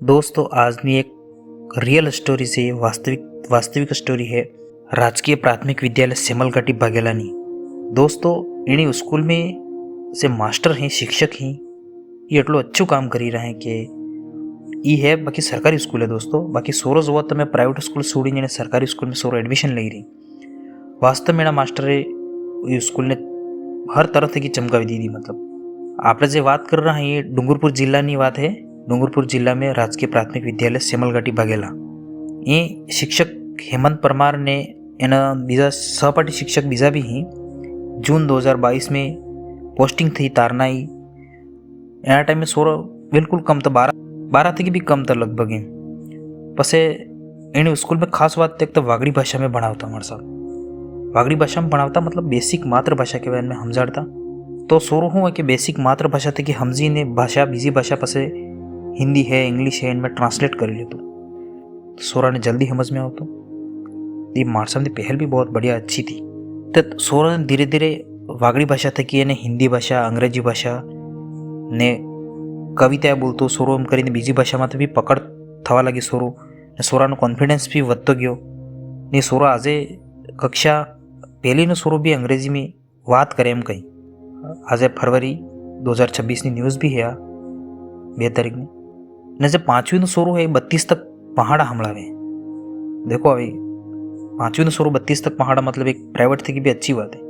दोस्तों આજની એક रियल स्टोरी से वास्तविक स्टोरी है राजकीय प्राथमिक विद्यालय सेमलघाटी बागेलानी। दोस्तों इन्हीं स्कूल में से मास्टर हैं, शिक्षक हैं, ये एटलो अच्छू काम करी रहे हैं कि ये है बाकी सरकारी स्कूल है। दोस्तों बाकी सोरो जो तब प्राइवेट स्कूल छोड़ी सरकारी स्कूल में सोरो एडमिशन लई रही। वास्तव में मास्टरे स्कूल ने हर तरह की चमकावी दी। मतलब आपणे जे बात कर रहे हैं ये डूंगरपुर जिला की बात है। डूंगरपुर जिला में राजकीय प्राथमिक विद्यालय सेमलघाटी बागेला ये शिक्षक हेमंत परमार ने एना बीजा सहपाठी शिक्षक बीजा भी ही जून 2022 में पोस्टिंग थी तारनाई। एना टाइम में सोरो बिल्कुल कम था, 12 थी भी कम था लगभग। पसे एने स्कूल में खास बात एक तो वागड़ी भाषा में भणावता। हमारे साहब वागड़ी भाषा में भणावता मतलब बेसिक मातृभाषा के बारे में समझाता। तो सोरो हूँ कि बेसिक मातृभाषा थी कि हमजी ने भाषा बीजी भाषा पसे हिंदी है, इंग्लिश है, इनमें ट्रांसलेट कर लेते तो सोरा ने जल्दी समझ में आवतो। ये मार्सम की पहल भी बहुत बढ़िया अच्छी थी। तो सोरा ने धीरे धीरे वागड़ी भाषा थी कि हिंदी भाषा, अंग्रेजी भाषा ने कविता बोलतो सोरो एम करीने बीजी भाषा में भी पकड़ थवा लगी सोरो ने सोरानो कॉन्फिडन्स भी वधतो गयो ने सोरो आज कक्षा पहली नो सोरो भी अंग्रेजी में बात करे एम कही। आज फरवरी 2026 की न्यूज़ भी है आ 2 तारीख में ने जब 5वीं सोरो है 32 तक पहाड़ा हमलावे। देखो अभी 5वीं सोरो 32 तक पहाड़ा मतलब एक प्राइवेट थी की भी अच्छी बात है।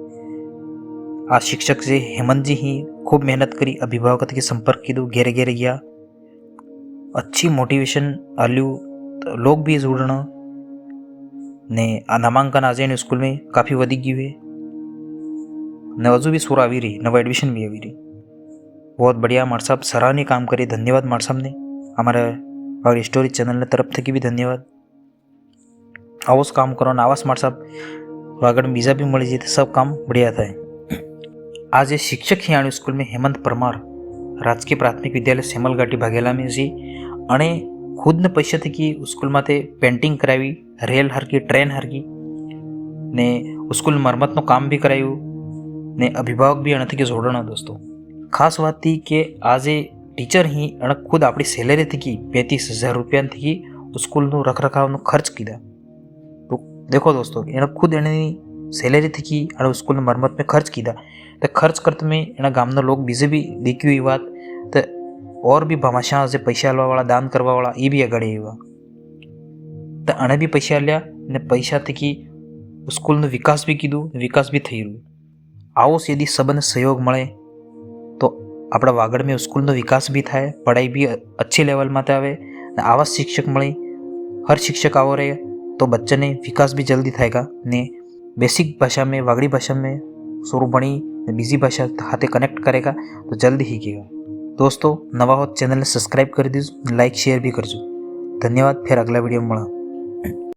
आज शिक्षक से हेमंत जी ही खूब मेहनत करी, अभिभावक के संपर्क कीधु, घेरे घेरे गया, अच्छी मोटिवेशन आल्यू, लोग भी जुड़ना ने नामांकन आज स्कूल में काफ़ी वधी गयु है ने हजू भी सोरा आवी रही, नवा एडमिशन भी आवी रही। बहुत बढ़िया मार साहब, सराहनीय काम करे। धन्यवाद मार साहब ने। हमारा स्टोरी चैनल ने तरफ थी भी धन्यवाद। आवोस काम करो आवास मार साहब आगे बीजा भी मળી जाए सब काम बढ़िया थाय। आज ये शिक्षक ही आने स्कूल में हेमंत परमार राजकीय प्राथमिक विद्यालय सेमलघाटी बागेला में जी अने खुद ने पैसा थी कि स्कूल में पेंटिंग करावी, रेल हरकी, ट्रेन हरकी ने स्कूल मरम्मत नो काम भी करायु ने अभिभावक भी अने थी कि जोड़ना। दोस्तों खास बात थी कि आज टीचर ही अने खुद अपनी सैलरी थी कि 35,000 रुपया थी कि स्कूल नो रख रखाव खर्च कीधा। तो देखो दोस्तों एने खुद एनी सैलरी थी कि अने स्कूल मरम्मत में खर्च कीधा। तो खर्च करते में एना गामना लोग बीजे भी देखी हुई बात तो और भी भामाशा जे पैसा आलवा वाला, दान करवा वाला ये भी अगाड़ी आव्या। तो अने भी पैसा आल्या ने पैसा थी कि स्कूल नो विकास भी कीधु, विकास भी थई रह्यो। आवो यदि सबने सहयोग मळे तो अपना वागड़ में स्कूल नो विकास भी थाय, पढ़ाई भी अच्छी लेवल में आवे। आवा शिक्षक मळे, हर शिक्षक आवो रहे तो बच्चे ने विकास भी जल्दी थायगा ने बेसिक भाषा में, वागड़ी भाषा में शुरू बनी बीजी भाषा हाथे कनेक्ट करेगा तो जल्दी ही कीगा। दोस्तों नवा हो चैनल ने सब्सक्राइब कर दीजिए, लाइक शेयर भी करजो। धन्यवाद। फिर अगला वीडियो में मिला।